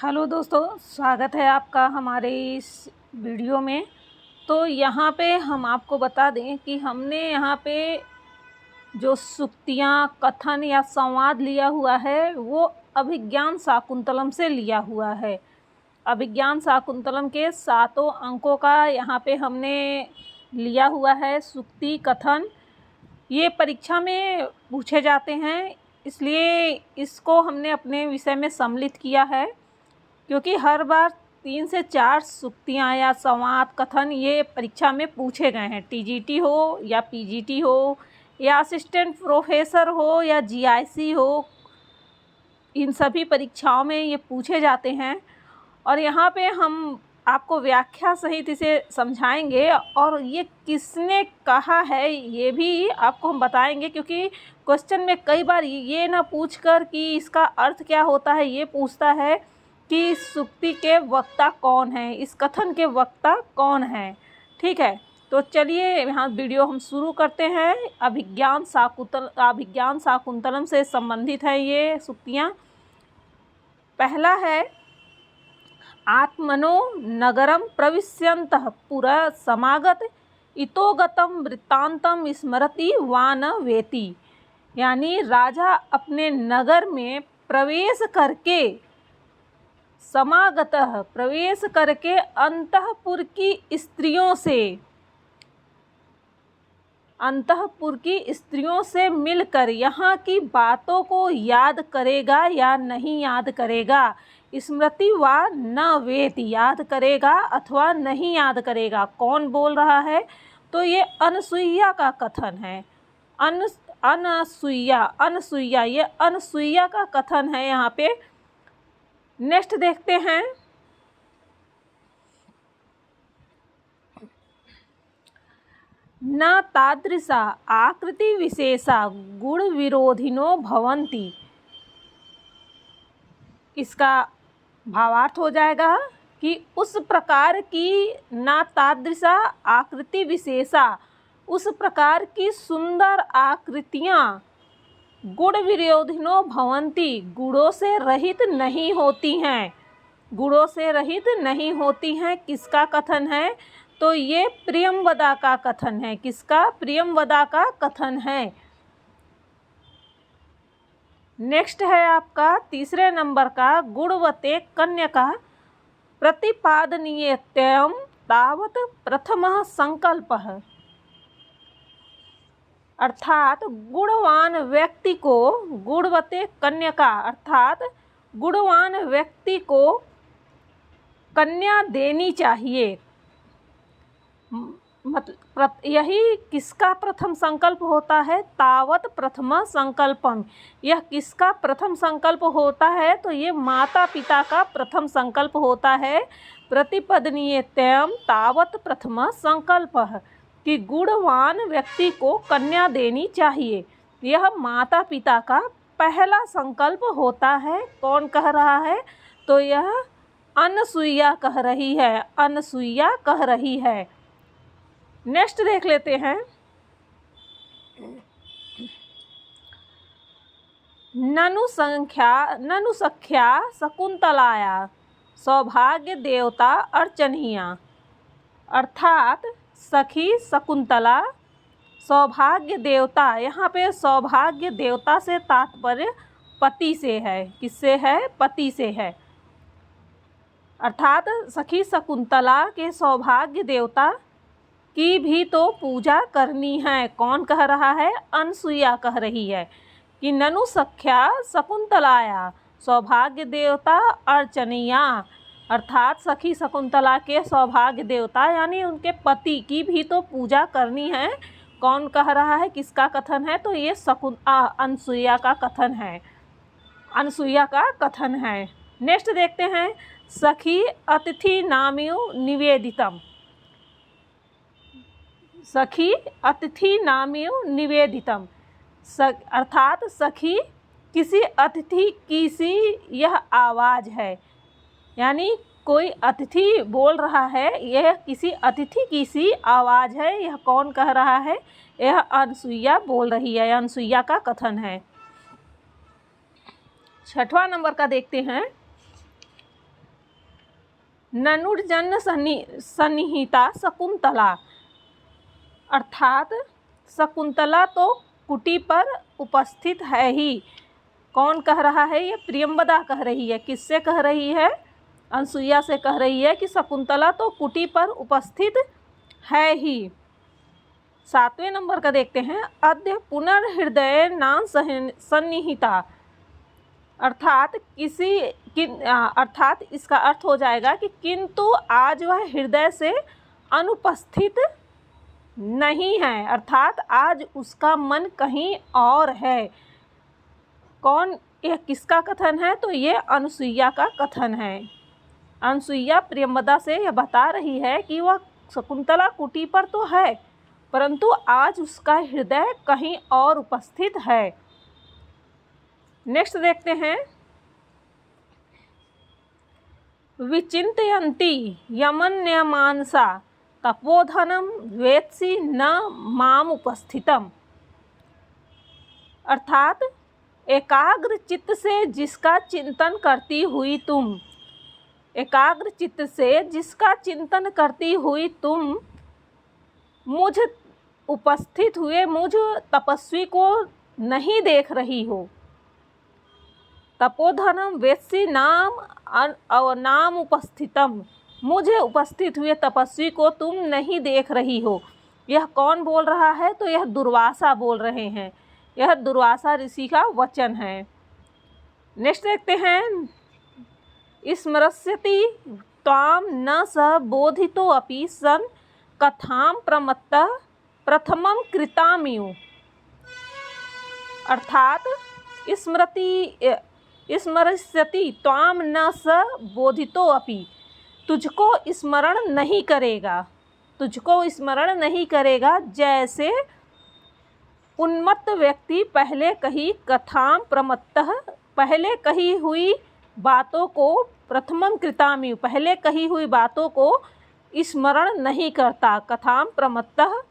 Hello दोस्तों, स्वागत है आपका हमारे इस वीडियो में। तो यहाँ पे हम आपको बता दें कि हमने यहाँ पे जो सूक्तियाँ, कथन या संवाद लिया हुआ है वो अभिज्ञान शाकुंतलम से लिया हुआ है। अभिज्ञान शाकुंतलम के 7 अंकों का यहाँ पे हमने लिया हुआ है सूक्ति, कथन। ये परीक्षा में पूछे जाते हैं, इसलिए इसको हमने अपने विषय में सम्मिलित किया है, क्योंकि हर बार 3 से 4 सूक्तियाँ या संवाद, कथन ये परीक्षा में पूछे गए हैं। टीजीटी हो या पीजीटी हो या असिस्टेंट प्रोफेसर हो या जीआईसी हो, इन सभी परीक्षाओं में ये पूछे जाते हैं। और यहाँ पे हम आपको व्याख्या सहित इसे समझाएंगे और ये किसने कहा है ये भी आपको हम बताएंगे, क्योंकि क्वेश्चन में कई बार ये ना पूछकर कि इसका अर्थ क्या होता है, ये पूछता है कि इस सूक्ति के वक्ता कौन है, इस कथन के वक्ता कौन है। ठीक है, तो चलिए यहाँ वीडियो हम शुरू करते हैं। अभिज्ञान शाकुंतलम से संबंधित है ये सूक्तियाँ। पहला है, आत्मनो नगरम प्रविश्यन्तः पुरा समागत इतोगतम वृत्तांतम स्मरति वा न वेति। यानी राजा अपने नगर में प्रवेश करके, समागतः प्रवेश करके अंतःपुर की स्त्रियों से मिलकर यहाँ की बातों को याद करेगा या नहीं याद करेगा। स्मृति वा न वेति, याद करेगा अथवा नहीं याद करेगा। कौन बोल रहा है? तो ये अनसुईया का कथन है। अनसुईया ये अनसुईया का कथन है यहाँ पे। नेक्स्ट देखते हैं। न तादृशा आकृति विशेषा गुण विरोधिनो भवन्ति। इसका भावार्थ हो जाएगा कि उस प्रकार की ना तादृशा आकृति विशेषा, उस प्रकार की सुंदर आकृतियाँ गुण विरोधिनो भवन्ति, गुणों से रहित नहीं होती हैं। गुणों से रहित नहीं होती हैं। किसका कथन है? तो ये प्रियंवदा का कथन है। किसका? प्रियंवदा का कथन है। नेक्स्ट है आपका तीसरे नंबर का, गुणवते कन्यका प्रतिपादनीयत्वं तावत् प्रथमः संकल्पः। अर्थात गुणवान व्यक्ति को, गुणवते कन्यका अर्थात गुणवान व्यक्ति को कन्या देनी चाहिए। मतलब यही किसका प्रथम संकल्प होता है? तावत प्रथम संकल्पम। यह किसका प्रथम संकल्प होता है? तो ये माता पिता का प्रथम संकल्प होता है। प्रतिपदनीयत्वं तावत प्रथम संकल्पः, कि गुणवान व्यक्ति को कन्या देनी चाहिए। यह माता पिता का पहला संकल्प होता है। कौन कह रहा है? तो यह अनसुईया कह रही है। अनसुईया कह रही है। नेक्स्ट देख लेते हैं। ननु सख्या शकुंतलाया सौभाग्य देवता अर्चनीया। अर्थात सखी शकुंतला सौभाग्य देवता, यहाँ पे सौभाग्य देवता से तात्पर्य पति से है। किससे है? पति से है। अर्थात सखी शकुंतला के सौभाग्य देवता की भी तो पूजा करनी है। कौन कह रहा है? अनसुईया कह रही है कि ननु सख्या शकुंतलाया सौभाग्य देवता अर्चनीया। अर्थात सखी शकुंतला के सौभाग्य देवता यानी उनके पति की भी तो पूजा करनी है। कौन कह रहा है? किसका कथन है? तो ये अनसुईया का कथन है। अनसुईया का कथन है। नेक्स्ट देखते हैं। सखी अतिथि नाम्यो निवेदितम। सखी अतिथि नाम्यो निवेदितम, अर्थात सखी किसी अतिथि की सी यह आवाज़ है। यानी कोई अतिथि बोल रहा है, यह किसी अतिथि की सी आवाज़ है। यह कौन कह रहा है? यह अनसुईया बोल रही है। अनसुईया का कथन है। 6वां नंबर का देखते हैं। ननुर्जन सन्निहिता शकुंतला, अर्थात शकुंतला तो कुटी पर उपस्थित है ही। कौन कह रहा है? ये प्रियंवदा कह रही है। किससे कह रही है? अनसुईया से कह रही है कि शकुंतला तो कुटी पर उपस्थित है ही। 7वें नंबर का देखते हैं। अद्य पुनर्हृदय नाम सन्निहिता, अर्थात अर्थात इसका अर्थ हो जाएगा कि किंतु आज वह हृदय से अनुपस्थित नहीं है, अर्थात आज उसका मन कहीं और है। कौन? यह किसका कथन है? तो ये अनसुईया का कथन है। अनसुईया प्रियंवदा से यह बता रही है कि वह शकुंतला कुटी पर तो है, परंतु आज उसका हृदय कहीं और उपस्थित है। नेक्स्ट देखते हैं। विचिन्तयन्ति यमन्यमानसा तपोधनम वेत्सि न माम उपस्थितम, अर्थात एकाग्र चित्त से जिसका चिंतन करती हुई तुम, एकाग्र चित्त से जिसका चिंतन करती हुई तुम मुझ उपस्थित हुए मुझ तपस्वी को नहीं देख रही हो। तपोधनम वेत्सि नाम उपस्थितम, मुझे उपस्थित हुए तपस्वी को तुम नहीं देख रही हो। यह कौन बोल रहा है? तो यह दुर्वासा बोल रहे हैं। यह दुर्वासा ऋषि का वचन है। नेक्स्ट देखते हैं। स्मरस्यति त्वां न स बोधितो अपि सन् कथां प्रमत्तः प्रथमं कृतामिव, अर्थात स्मरस्यति त्वां न स बोधितो अपि, तुझको स्मरण नहीं करेगा, तुझको स्मरण नहीं करेगा, जैसे उन्मत्त व्यक्ति पहले कही कथां प्रमत्तः, पहले कही हुई बातों को, प्रथमं कृतामिव, पहले कही हुई बातों को स्मरण नहीं करता। कथां प्रमत्तः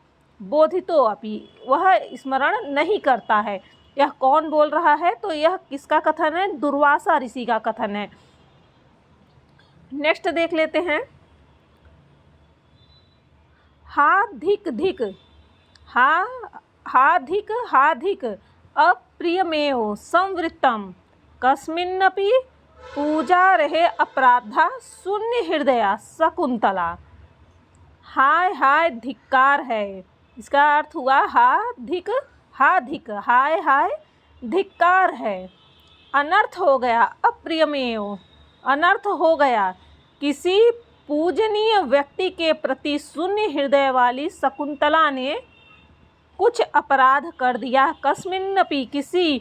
बोधितो अपि, वह स्मरण नहीं करता है। यह कौन बोल रहा है? तो यह किसका कथन है? दुर्वासा ऋषि का कथन है। नेक्स्ट देख लेते हैं। हा धिक अप्रियमेव संवृत्तम कस्मिन्नपि पूजारहे अपराधा शून्य हृदया शकुंतला। हाय हाय धिक्कार है। इसका अर्थ हुआ हा धिक, हाय हाय धिक्कार है। अनर्थ हो गया, अप्रियमेव, अनर्थ हो गया, किसी पूजनीय व्यक्ति के प्रति शून्य हृदय वाली शकुंतला ने कुछ अपराध कर दिया। कस्मिन्नपि, किसी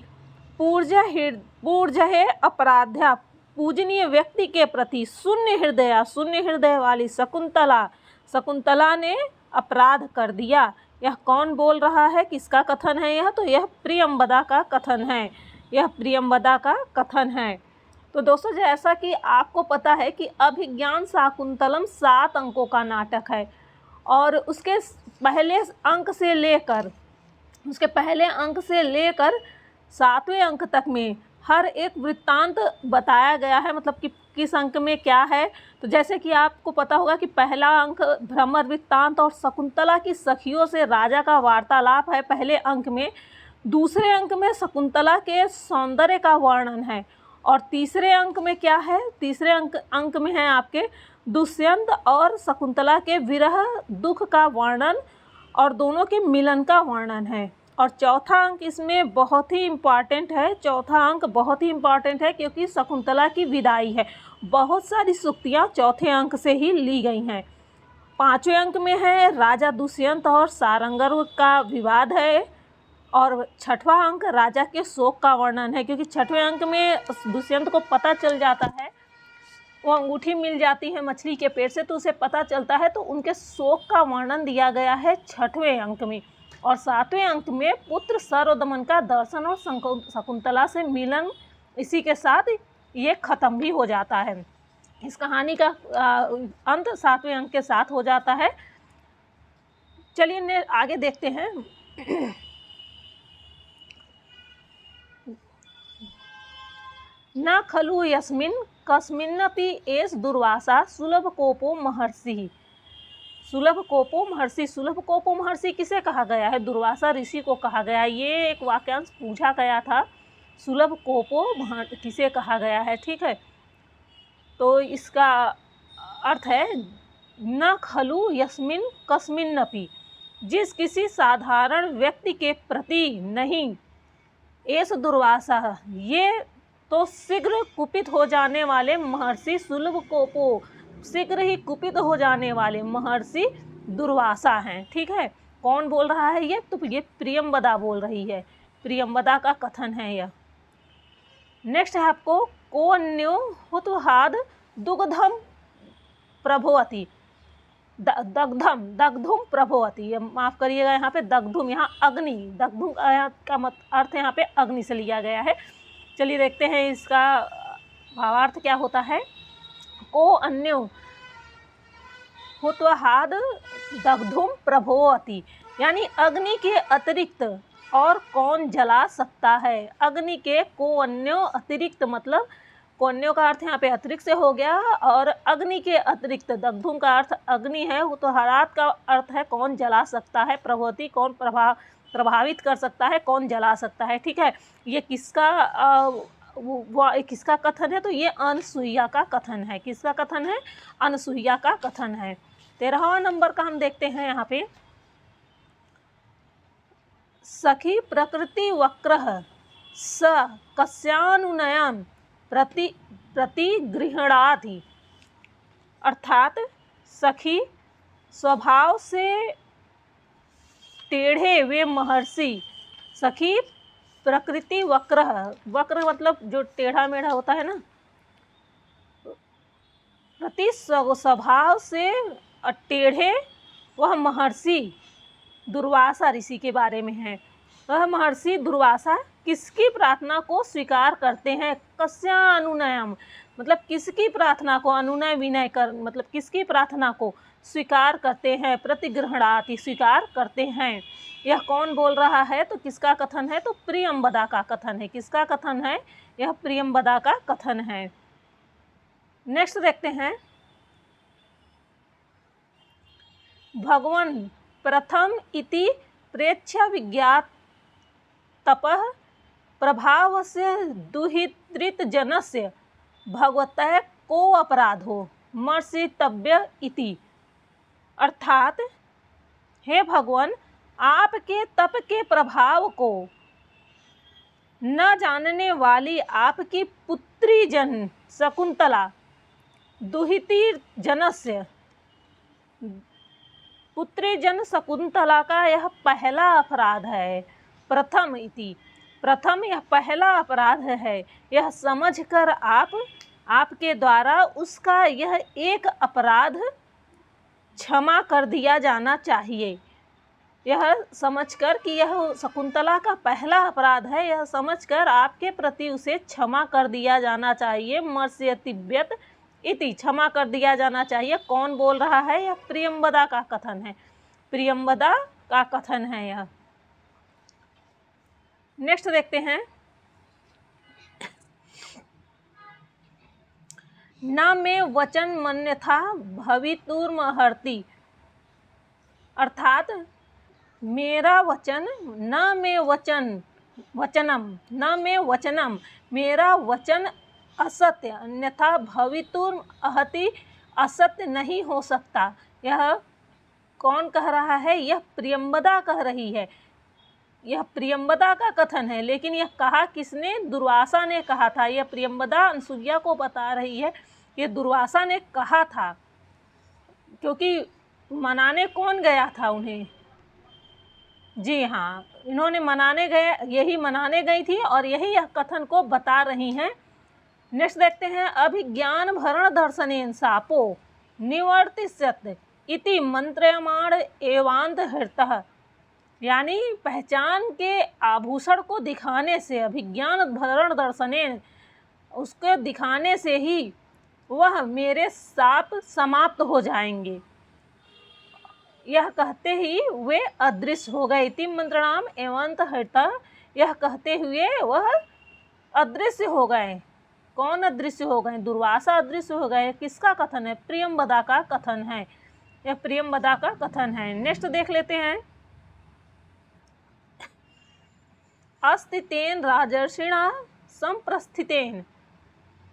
पूज्य अपराध्या, पूजनीय व्यक्ति के प्रति शून्य हृदय वाली शकुंतला ने अपराध कर दिया। यह कौन बोल रहा है? किसका कथन है यह? तो यह प्रियंवदा का कथन है। यह प्रियंवदा का कथन है। तो दोस्तों, जैसा कि आपको पता है कि अभिज्ञान शाकुंतलम 7 अंकों का नाटक है और उसके पहले अंक से लेकर 7वें अंक तक में हर एक वृत्तांत बताया गया है, मतलब कि किस अंक में क्या है। तो जैसे कि आपको पता होगा कि पहला अंक भ्रमर वृत्तांत और शकुंतला की सखियों से राजा का वार्तालाप है पहले अंक में। दूसरे अंक में शकुंतला के सौंदर्य का वर्णन है और तीसरे अंक में क्या है? तीसरे अंक में है आपके दुष्यंत और शकुंतला के विरह दुख का वर्णन और दोनों के मिलन का वर्णन है। और चौथा अंक इसमें बहुत ही इम्पॉर्टेंट है। चौथा अंक बहुत ही इम्पॉर्टेंट है क्योंकि शकुंतला की विदाई है। बहुत सारी सूक्तियाँ चौथे अंक से ही ली गई हैं। 5वें अंक में है राजा दुष्यंत और सारंगर का विवाद है और 6वां अंक राजा के शोक का वर्णन है, क्योंकि 6वें अंक में दुष्यंत को पता चल जाता है, वो अंगूठी मिल जाती है मछली के पेट से, तो उसे पता चलता है, तो उनके शोक का वर्णन दिया गया है 6वें अंक में। और 7वें अंक में पुत्र सर्वदमन का दर्शन और शकुंतला से मिलन, इसी के साथ ये ख़त्म भी हो जाता है। इस कहानी का अंत 7वें अंक के साथ हो जाता है। चलिए आगे देखते हैं। न खलु यस्मिन् कस्मिन्नपि एष दुर्वासा सुलभ कोपो महर्षि। सुलभ कोपो महर्षि, सुलभ कोपो महर्षि किसे कहा गया है? दुर्वासा ऋषि को कहा गया है। ये एक वाक्यांश पूछा गया था, सुलभ कोपो किसे कहा गया है, ठीक है। तो इसका अर्थ है न खलु यस्मिन कस्मिन्नपि, जिस किसी साधारण व्यक्ति के प्रति नहीं, एष दुर्वासा, ये तो शीघ्र कुपित हो जाने वाले महर्षि सुलभ कोपो, शीघ्र ही कुपित हो जाने वाले महर्षि दुर्वासा हैं, ठीक है। कौन बोल रहा है ये? तो ये प्रियंवदा बोल रही है, प्रियंवदा का कथन है यह। नेक्स्ट है आपको को अन्यो हुतुहाद दुग्धम प्रभोवती, दग्धुम प्रभोवती, माफ़ करिएगा यहाँ पे दग्धुम, यहाँ अग्नि, दग्धुम का अर्थ यहाँ पे अग्नि से लिया गया है। चलिए देखते हैं इसका भावार्थ क्या होता है। को अन्यो हुतुहाद दग्धुम प्रभोवती, यानी अग्नि के अतिरिक्त और कौन जला सकता है। अग्नि के को अन्यो अतिरिक्त, मतलब कोन्यो का अर्थ यहाँ पे अतिरिक्त से हो गया, और अग्नि के अतिरिक्त, दग्धुम का अर्थ अग्नि है, हुतुहाद का अर्थ है कौन जला सकता है, प्रभवती कौन प्रभावित कर सकता है, कौन जला सकता है, ठीक है। ये किसका कथन है? तो ये अनसुईया का कथन है। किसका कथन है? अनसुईया का कथन है। 13वां नंबर का हम देखते हैं यहाँ पे, सखी प्रकृति वक्रः स कस्यानुनयन प्रतिगृह्णाति, अर्थात सखी स्वभाव से टेढ़े वे महर्षि, सखी प्रकृति वक्र, वक्र मतलब जो टेढ़ा मेढ़ा होता है ना, प्रति स्वभाव से टेढ़े वह महर्षि दुर्वासा ऋषि के बारे में है। वह महर्षि दुर्वासा किसकी प्रार्थना को स्वीकार करते हैं? कस्या अनुनयम, मतलब किसकी प्रार्थना को, अनुनय विनय कर, मतलब किसकी प्रार्थना को स्वीकार करते हैं, प्रतिगृह्णाति स्वीकार करते हैं। यह कौन बोल रहा है? तो किसका कथन है? तो प्रियंवदा का कथन है। किसका कथन है? यह प्रियंवदा का कथन है। नेक्स्ट देखते हैं, भगवान प्रथम इति प्रेक्ष्य विज्ञात तपः प्रभावस्य दुहितृत जनस्य भगवतः को अपराधो मर्षितव्य इति, अर्थात हे भगवान, आपके तप के प्रभाव को न जानने वाली आपकी पुत्री जन शकुंतला, दुहिती जनस्य, पुत्री जन शकुंतला का यह पहला अपराध है। प्रथम इति, प्रथम यह पहला अपराध है। यह समझकर आपके द्वारा उसका यह एक अपराध क्षमा कर दिया जाना चाहिए। यह समझकर कि यह शकुंतला का पहला अपराध है, यह समझकर आपके प्रति उसे क्षमा कर दिया जाना चाहिए। मर्ष्यतिव्यत इति, क्षमा कर दिया जाना चाहिए। कौन बोल रहा है? यह प्रियंवदा का कथन है। प्रियंवदा का कथन है यह। नेक्स्ट देखते हैं, न मे वचन मन्यथा भवितुर्महर्ति, अर्थात मेरा वचन, न मे वचनम, मेरा वचन असत्य, अन्यथा भवितुर्महति, असत्य नहीं हो सकता। यह कौन कह रहा है? यह प्रियंवदा कह रही है। यह प्रियंवदा का कथन है, लेकिन यह कहा किसने? दुर्वासा ने कहा था। यह प्रियंवदा अनसुईया को बता रही है, ये दुर्वासा ने कहा था, क्योंकि मनाने कौन गया था उन्हें? जी हाँ, इन्होंने मनाने गए, यही मनाने गई थी और यही यह कथन को बता रही हैं। नेक्स्ट देखते हैं, अभिज्ञान भरण दर्शनेन शापो निवर्तिष्यत इति मंत्रयमाण एवांत हृतः, यानी पहचान के आभूषण को दिखाने से, अभिज्ञान भरण दर्शनेन, उसके दिखाने से ही वह मेरे शाप समाप्त हो जाएंगे। यह कहते ही वे अदृश्य हो गए। इति मंत्रणाम एवंत हृतः, यह कहते हुए वह अदृश्य हो गए। कौन अदृश्य हो गए? दुर्वासा अदृश्य हो गए। किसका कथन है? प्रियंवदा का कथन है। यह प्रियंवदा का कथन है। नेक्स्ट देख लेते हैं। अस्ति तेन राजर्षिणा संप्रस्थितेन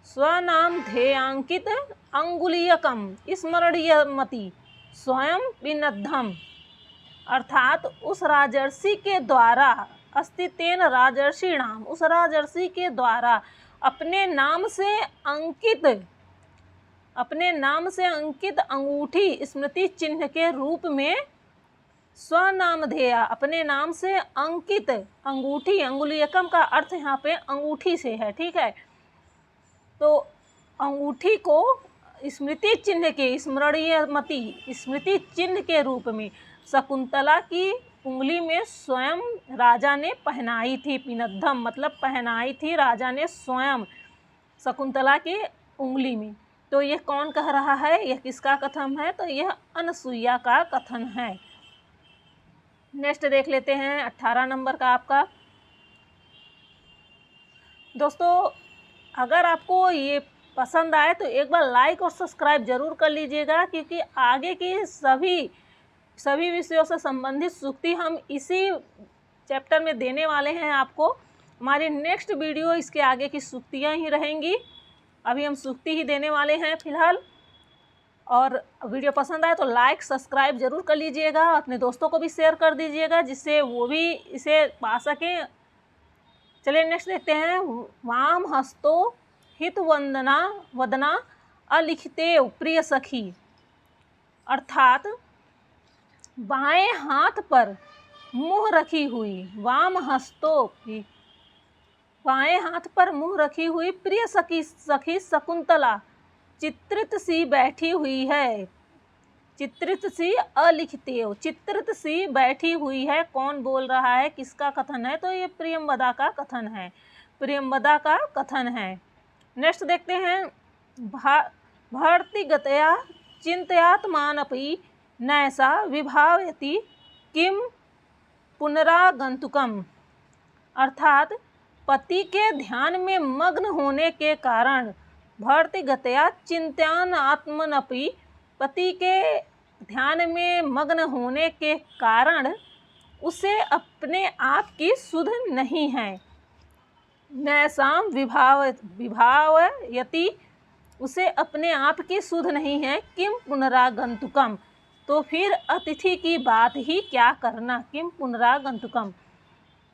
स्वनाम ध्येयांकित अंगुलीयकम स्मरणीयमति स्वयं विनद्धम। अर्थात उस राजर्षि के द्वारा, अस्ति तेन राजर्षिणाम, उस राजर्षि के द्वारा अपने नाम से अंकित अंगूठी स्मृति चिन्ह के रूप में स्वनामधेया, अपने नाम से अंकित अंगूठी, अंगुलीयकम का अर्थ यहाँ पे अंगूठी से है, ठीक है। तो अंगूठी को स्मृति चिन्ह के, स्मरणीयमति स्मृति चिन्ह के रूप में शकुंतला की उंगली में स्वयं राजा ने पहनाई थी। पिनद्धम मतलब पहनाई थी राजा ने स्वयं शकुंतला की उंगली में। तो यह कौन कह रहा है? यह किसका कथन है? तो यह अनसुईया का कथन है। नेक्स्ट देख लेते हैं 18 नंबर का आपका। दोस्तों, अगर आपको ये पसंद आए तो एक बार लाइक और सब्सक्राइब जरूर कर लीजिएगा, क्योंकि आगे की सभी विषयों से संबंधित सूक्ति हम इसी चैप्टर में देने वाले हैं आपको। हमारी नेक्स्ट वीडियो इसके आगे की सूक्तियाँ ही रहेंगी। अभी हम सूक्ति ही देने वाले हैं फिलहाल। और वीडियो पसंद आए तो लाइक सब्सक्राइब जरूर कर लीजिएगा, अपने दोस्तों को भी शेयर कर दीजिएगा, जिससे वो भी इसे पा सकें। चलिए नेक्स्ट देखते हैं। वाम हस्तो हित वदना अलिखिते प्रिय सखी। अर्थात बाएं हाथ पर मुँह रखी हुई, वाम हस्तो की बाएं हाथ पर मुँह रखी हुई प्रिय सखी शकुंतला चित्रित सी बैठी हुई है। चित्रित सी अलिखितेव, चित्रित सी बैठी हुई है। कौन बोल रहा है? किसका कथन है? तो ये प्रियंवदा का कथन है। प्रियंवदा का कथन है। नेक्स्ट देखते हैं। भर्तिगतया चिंतयात्मानपि नैसा विभावयति किम पुनरागंतुकम। अर्थात पति के ध्यान में मग्न होने के कारण, भर्तिगतया चिंत्यान आत्मनपि, पति के ध्यान में मग्न होने के कारण उसे अपने आप की सुध नहीं है। नैसाम विभावयति, उसे अपने आप की सुध नहीं है। किम पुनरागंतुकम, तो फिर अतिथि की बात ही क्या करना। किम पुनरागंतुकम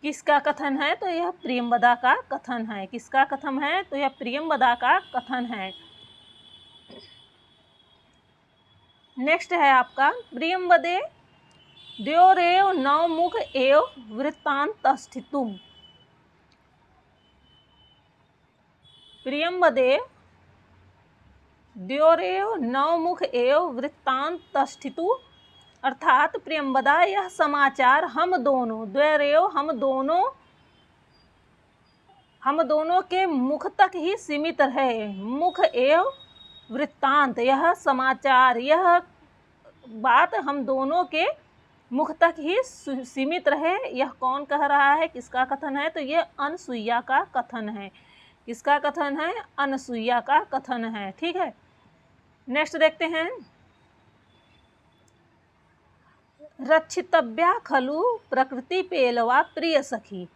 किसका कथन है? तो यह प्रियंवदा का कथन है। किसका कथन है? तो यह प्रियंवदा का कथन है। नेक्स्ट है आपका प्रियंवदे द्योरेव नवमुख एव वृत्तांतस्थितुम। प्रियंवदे द्योरेव नवमुख एव वृत्तांतस्थितु। अर्थात प्रियंवदा, यह समाचार हम दोनों, द्वैरेव हम दोनों के मुख तक ही सीमित है। मुख एव वृत्तांत, यह समाचार, यह बात हम दोनों के मुख तक ही सीमित रहे। यह कौन कह रहा है? किसका कथन है? तो यह अनसुईया का कथन है। किसका कथन है? अनसुईया का कथन है, ठीक है। नेक्स्ट देखते हैं। रक्षितव्या खलु प्रकृति पेलवा प्रिय सखी।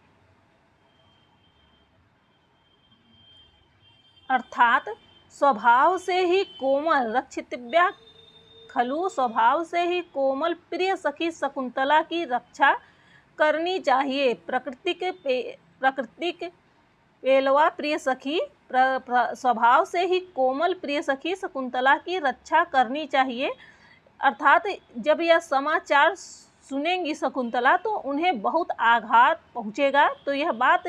अर्थात स्वभाव से ही कोमल, रक्षितव्या खलु, स्वभाव से ही कोमल प्रिय सखी शकुंतला की रक्षा करनी चाहिए। प्राकृतिक पेलवा प्रिय सखी, स्वभाव से ही कोमल प्रिय सखी शकुंतला की रक्षा करनी चाहिए। अर्थात जब यह समाचार सुनेंगी शकुंतला तो उन्हें बहुत आघात पहुँचेगा। तो यह बात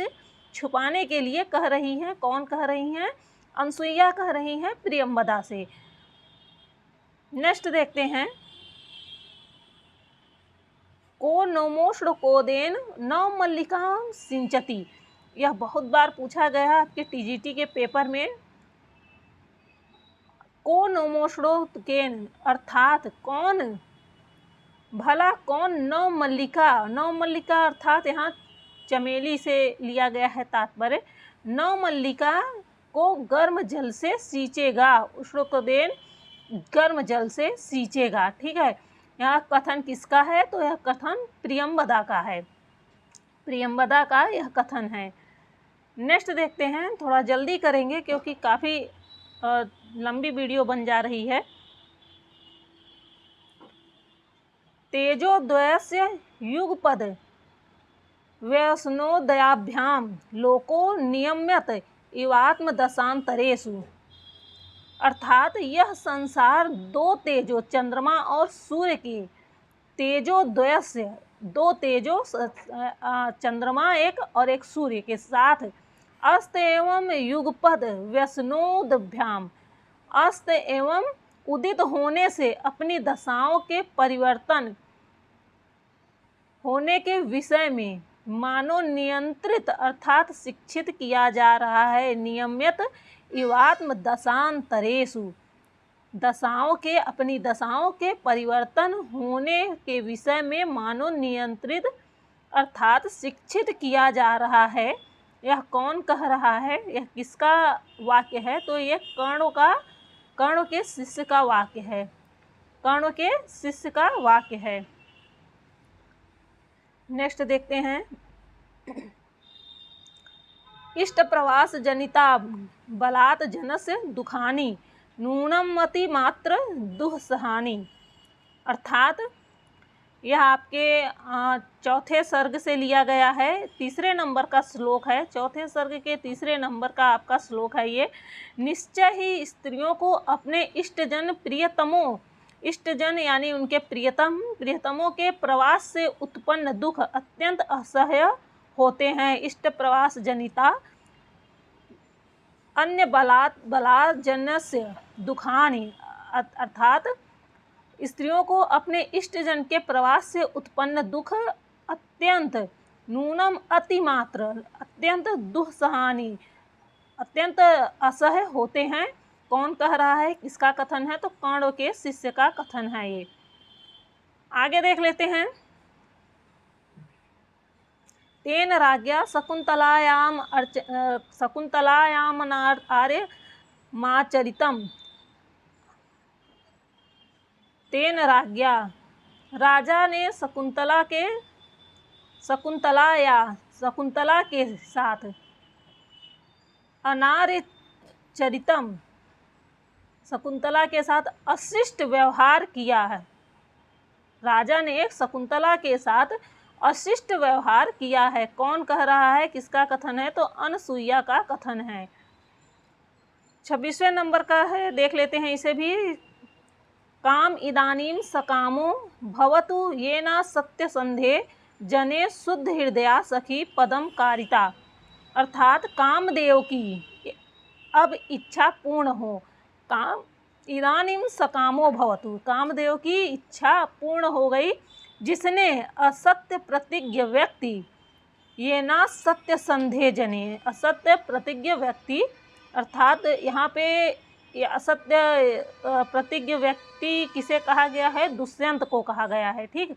छुपाने के लिए कह रही हैं। कौन कह रही हैं? अनसुईया कह रही हैं प्रियंवदा से। नेक्स्ट देखते हैं। को नमोष्ण कोदेन नव मल्लिका सिंचती। यह बहुत बार पूछा गया आपके टीजीटी के पेपर में। को नमोष्णोकेन अर्थात कौन, भला कौन नव मल्लिका। नव मल्लिका अर्थात यहाँ चमेली से लिया गया है तात्पर्य। नव मल्लिका को गर्म जल से सींचेगा, उष्णोदकेन गर्म जल से सींचेगा। ठीक है, यहाँ कथन किसका है? तो यह कथन प्रियंवदा का है, प्रियंवदा का यह कथन है। नेक्स्ट देखते हैं, थोड़ा जल्दी करेंगे क्योंकि काफ़ी लंबी वीडियो बन जा रही है। तेजोद्वयस्य युगपद व्यसनोदयाभ्याम लोको नियम्यत इवात्मदशांतरेषु। अर्थात यह संसार दो तेजो, चंद्रमा और सूर्य के तेजोद्वय से, दो तेजो चंद्रमा एक और एक सूर्य के साथ अस्त एवं युगपद व्यसनोदभ्याम, अस्त एवं उदित होने से अपनी दशाओं के परिवर्तन होने के विषय में मानो नियंत्रित अर्थात शिक्षित किया जा रहा है। नियमित इवात्म दशांतरेषु, दशाओं के, अपनी दशाओं के परिवर्तन होने के विषय में मानो नियंत्रित अर्थात शिक्षित किया जा रहा है। यह कौन कह रहा है? यह किसका वाक्य है? तो यह कर्ण के शिष्य का वाक्य है, कर्ण के शिष्य का वाक्य है। नेक्स्ट देखते हैं, इष्ट प्रवास जनिता बलात् जनस्य दुखानि नूनम मति मात्र दुःसहानि। अर्थात यह आपके चौथे सर्ग से लिया गया है, तीसरे नंबर का श्लोक है, चौथे सर्ग के तीसरे नंबर का आपका श्लोक है ये। निश्चय ही स्त्रियों को अपने इष्टजन प्रियतमों, इष्टजन यानी उनके प्रियतमों के प्रवास से उत्पन्न दुख अत्यंत असह्य होते हैं। इष्ट प्रवास जनिता अन्य बलाजनस्य दुखानि, अर्थात स्त्रियों को अपने इष्टजन के प्रवास से उत्पन्न दुख अत्यंत नूनम अतिमात्र, अत्यंत दुःसहानि, अत्यंत असह्य होते हैं। कौन कह रहा है? किसका कथन है? तो कर्ण के शिष्य का कथन है ये। आगे देख लेते हैं, तेन राज्ञा शकुंतलायाम आर्य माचरितम। तेन राज्ञा, राजा ने शकुंतला के साथ अनार्य चरितम, शकुंतला के साथ अशिष्ट व्यवहार किया है। राजा ने शकुंतला के साथ अशिष्ट व्यवहार किया है। कौन कह रहा है? किसका कथन है? तो अनसुईया का कथन है। 26वें नंबर का है, देख लेते हैं इसे भी। काम इदानीम सकामो भवतु येन सत्यसंधे जने शुद्ध हृदया सखी पदम कारिता। अर्थात कामदेव की अब इच्छा पूर्ण हो। काम इदानीम सकामो भवतु, कामदेव की इच्छा पूर्ण हो गई जिसने असत्य प्रतिज्ञ व्यक्ति, ये ना सत्य संधे जने, असत्य प्रतिज्ञ व्यक्ति, अर्थात यहाँ पे ये असत्य प्रतिज्ञ व्यक्ति किसे कहा गया है? दुष्यंत को कहा गया है। ठीक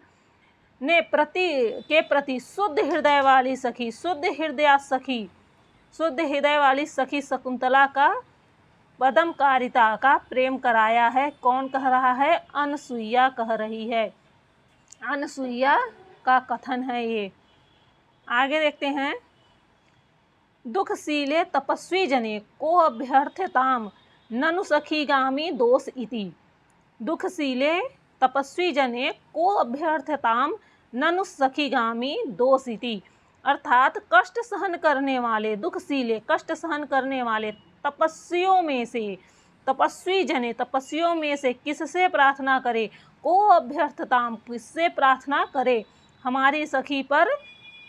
ने प्रति शुद्ध हृदय वाली सखी, शुद्ध हृदय वाली सखी शकुंतला का पदम कारिता का प्रेम कराया है। कौन कह रहा है? अनसुईया कह रही है, अनसुईया का कथन है ये। आगे देखते हैं, दुखशीले तपस्वी जने को अभ्यर्थताम ननु सखीगामी दोष इति। दुखशीले तपस्वी जने को अभ्यर्थताम ननु सखीगामी दोष इति। अर्थात कष्ट सहन करने वाले, दुखशीले कष्ट सहन करने वाले तपस्वियों में से, तपस्वी जने तपस्वियों में से किससे प्रार्थना करे? को अभ्यर्थताम, किससे प्रार्थना करे? हमारी सखी पर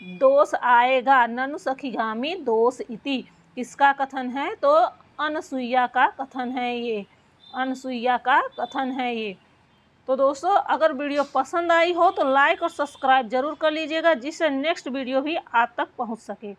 दोष आएगा। ननु सखीगामी दोष इति, किसका कथन है? तो अनसुईया का कथन है ये, अनसुईया का कथन है ये। तो दोस्तों, अगर वीडियो पसंद आई हो तो लाइक और सब्सक्राइब जरूर कर लीजिएगा जिससे नेक्स्ट वीडियो भी आप तक पहुंच सके।